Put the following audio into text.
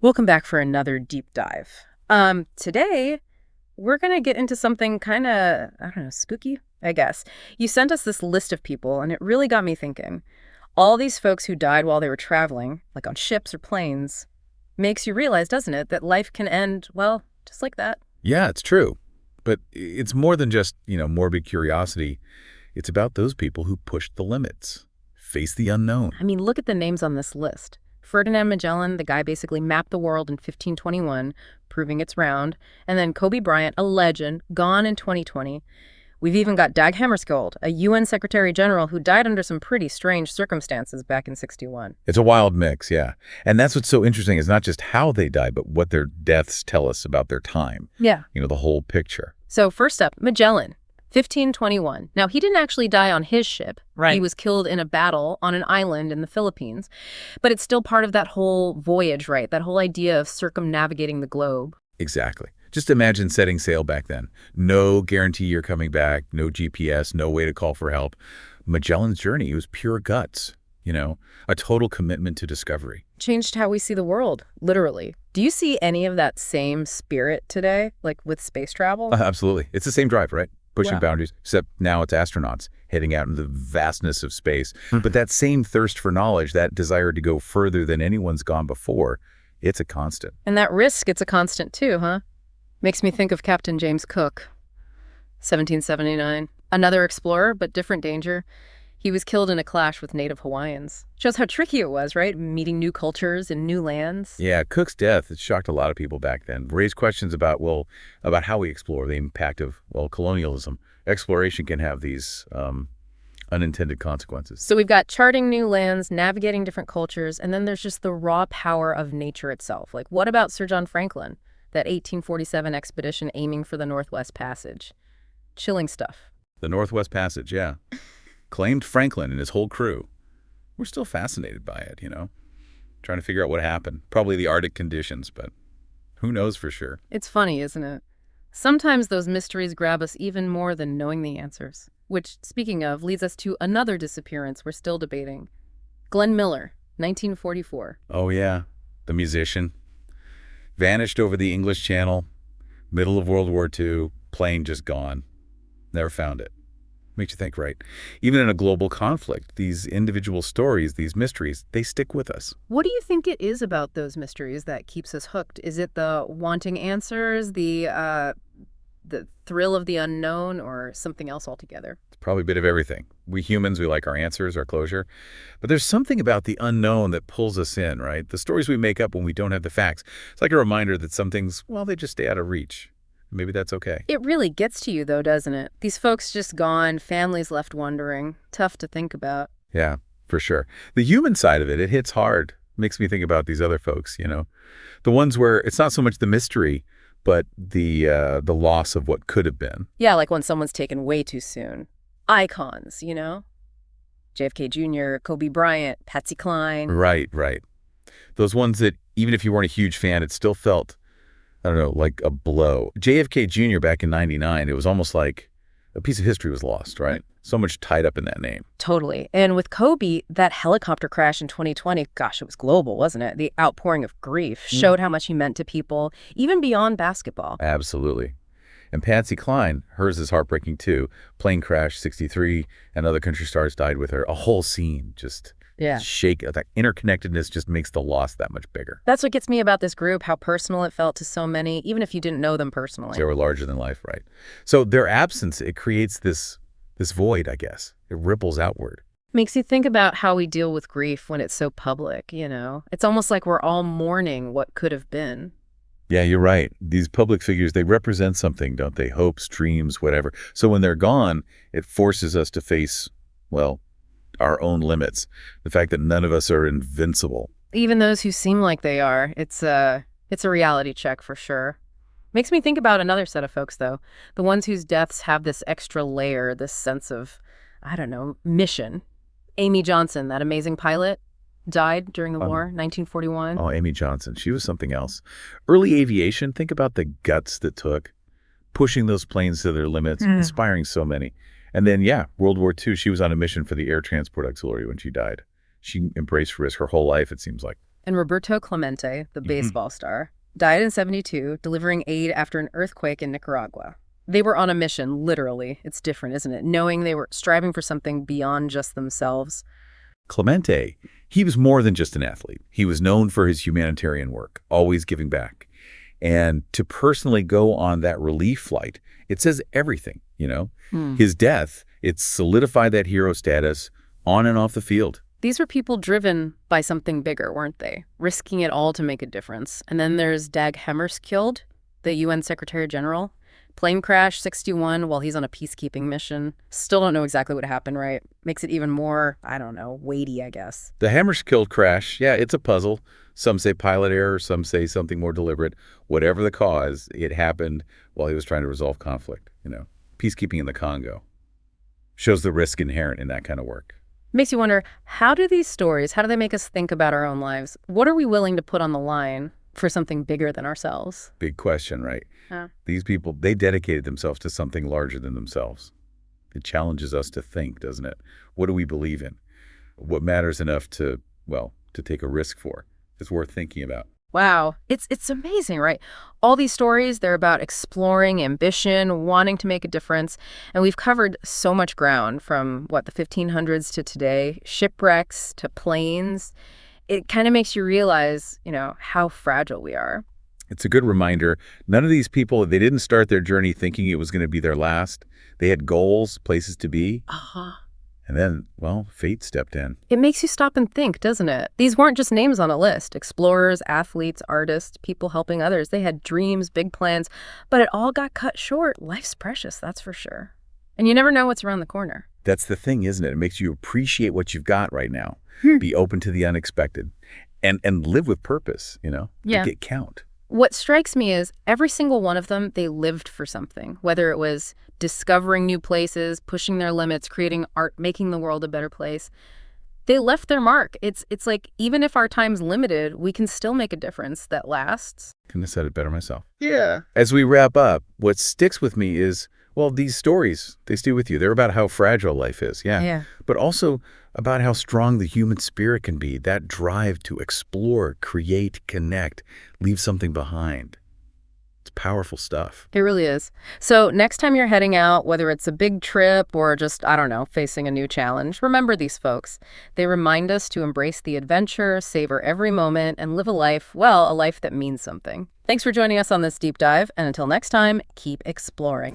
Welcome back for another deep dive. Today we're gonna get into something kind of, I don't know, spooky, I guess. You sent us this list of people, and it really got me thinking. All these folks who died while they were traveling, like on ships or planes, makes you realize, doesn't it, that life can end, well, just like that. Yeah, it's true. But it's more than just, morbid curiosity. It's about those people who pushed the limits, face the unknown. I mean, look at the names on this list. Ferdinand Magellan, the guy basically mapped the world in 1521, proving it's round. And then Kobe Bryant, a legend, gone in 2020. We've even got Dag Hammarskjöld, a UN Secretary General who died under some pretty strange circumstances back in 61. It's a wild mix, yeah. And that's what's so interesting is not just how they died, but what their deaths tell us about their time. Yeah. The whole picture. So first up, Magellan, 1521. Now, he didn't actually die on his ship. Right. He was killed in a battle on an island in the Philippines. But it's still part of that whole voyage, right? That whole idea of circumnavigating the globe. Exactly. Just imagine setting sail back then. No guarantee you're coming back, no GPS, no way to call for help. Magellan's journey was pure guts, a total commitment to discovery. Changed how we see the world, literally. Do you see any of that same spirit today, like with space travel? Absolutely. It's the same drive, right? Pushing Wow. boundaries, except now it's astronauts heading out into the vastness of space. But that same thirst for knowledge, that desire to go further than anyone's gone before, it's a constant. And that risk, it's a constant too, huh? Makes me think of Captain James Cook, 1779. Another explorer, but different danger. He was killed in a clash with native Hawaiians. Shows how tricky it was, right? Meeting new cultures and new lands. Yeah, Cook's death, it shocked a lot of people back then. Raised questions about how we explore, the impact of, colonialism. Exploration can have these unintended consequences. So we've got charting new lands, navigating different cultures, and then there's just the raw power of nature itself. Like, what about Sir John Franklin? That 1847 expedition aiming for the Northwest Passage. Chilling stuff. The Northwest Passage, yeah. Claimed Franklin and his whole crew. We're still fascinated by it, trying to figure out what happened. Probably the Arctic conditions, but who knows for sure. It's funny, isn't it? Sometimes those mysteries grab us even more than knowing the answers. Which, speaking of, leads us to another disappearance we're still debating. Glenn Miller, 1944. Oh, yeah. The musician. Vanished over the English Channel, middle of World War II, plane just gone. Never found it. Makes you think, right? Even in a global conflict, these individual stories, these mysteries, they stick with us. What do you think it is about those mysteries that keeps us hooked? Is it the wanting answers, the thrill of the unknown, or something else altogether? It's probably a bit of everything. We humans, we like our answers, our closure. But there's something about the unknown that pulls us in, right? The stories we make up when we don't have the facts. It's like a reminder that some things, they just stay out of reach. Maybe that's okay. It really gets to you, though, doesn't it? These folks just gone, families left wondering. Tough to think about. Yeah, for sure. The human side of it hits hard. Makes me think about these other folks, the ones where it's not so much the mystery, but the loss of what could have been. Yeah, like when someone's taken way too soon. Icons, JFK Jr., Kobe Bryant, Patsy Cline. Right. Those ones that even if you weren't a huge fan, it still felt, I don't know, like a blow. JFK Jr. back in 99, it was almost like a piece of history was lost, right? So much tied up in that name. Totally. And with Kobe, that helicopter crash in 2020, gosh, it was global, wasn't it? The outpouring of grief showed how much he meant to people, even beyond basketball. Absolutely. And Patsy Cline, hers is heartbreaking too. Plane crash, 63, and other country stars died with her. A whole scene just shake. That interconnectedness just makes the loss that much bigger. That's what gets me about this group, how personal it felt to so many, even if you didn't know them personally. They were larger than life, right? So their absence, it creates this void, I guess. It ripples outward. Makes you think about how we deal with grief when it's so public, It's almost like we're all mourning what could have been. Yeah, you're right. These public figures, they represent something, don't they? Hopes, dreams, whatever. So when they're gone, it forces us to face, our own limits. The fact that none of us are invincible. Even those who seem like they are, it's a reality check for sure. Makes me think about another set of folks, though. The ones whose deaths have this extra layer, this sense of, I don't know, mission. Amy Johnson, that amazing pilot, died during the war, 1941. Oh, Amy Johnson. She was something else. Early aviation, think about the guts that took, pushing those planes to their limits, inspiring so many. And then, World War II, she was on a mission for the Air Transport Auxiliary when she died. She embraced risk her whole life, it seems like. And Roberto Clemente, the Hmm. baseball star, died in 72, delivering aid after an earthquake in Nicaragua. They were on a mission, literally. It's different, isn't it? Knowing they were striving for something beyond just themselves. Clemente, he was more than just an athlete. He was known for his humanitarian work, always giving back. And to personally go on that relief flight, it says everything, you know? Hmm. His death, it solidified that hero status on and off the field. These were people driven by something bigger, weren't they? Risking it all to make a difference. And then there's Dag Hammarskjöld, the UN Secretary General. Plane crash, 61, while he's on a peacekeeping mission. Still don't know exactly what happened, right? Makes it even more, I don't know, weighty, I guess. The Hammarskjöld crash, yeah, it's a puzzle. Some say pilot error, some say something more deliberate. Whatever the cause, it happened while he was trying to resolve conflict, you know. Peacekeeping in the Congo shows the risk inherent in that kind of work. Makes you wonder, how do these stories, how do they make us think about our own lives? What are we willing to put on the line for something bigger than ourselves? Big question, right? Yeah. These people, they dedicated themselves to something larger than themselves. It challenges us to think, doesn't it? What do we believe in? What matters enough to, well, to take a risk for? It's worth thinking about. Wow. It's amazing, right? All these stories, they're about exploring ambition, wanting to make a difference. And we've covered so much ground from, what, the 1500s to today, shipwrecks to planes. It kind of makes you realize, how fragile we are. It's a good reminder. None of these people, they didn't start their journey thinking it was going to be their last. They had goals, places to be. Uh-huh. And then, well, fate stepped in. It makes you stop and think, doesn't it? These weren't just names on a list. Explorers, athletes, artists, people helping others. They had dreams, big plans, but it all got cut short. Life's precious, that's for sure. And you never know what's around the corner. That's the thing, isn't it? It makes you appreciate what you've got right now. Be open to the unexpected and live with purpose, Yeah. Make it count. What strikes me is every single one of them, they lived for something, whether it was discovering new places, pushing their limits, creating art, making the world a better place. They left their mark. It's like even if our time's limited, we can still make a difference that lasts. Couldn't have said it better myself. Yeah. As we wrap up, what sticks with me is, well, these stories, they stay with you. They're about how fragile life is, Yeah. but also about how strong the human spirit can be, that drive to explore, create, connect, leave something behind. It's powerful stuff. It really is. So next time you're heading out, whether it's a big trip or just, I don't know, facing a new challenge, remember these folks. They remind us to embrace the adventure, savor every moment, and live a life, well, a life that means something. Thanks for joining us on this deep dive, and until next time, keep exploring.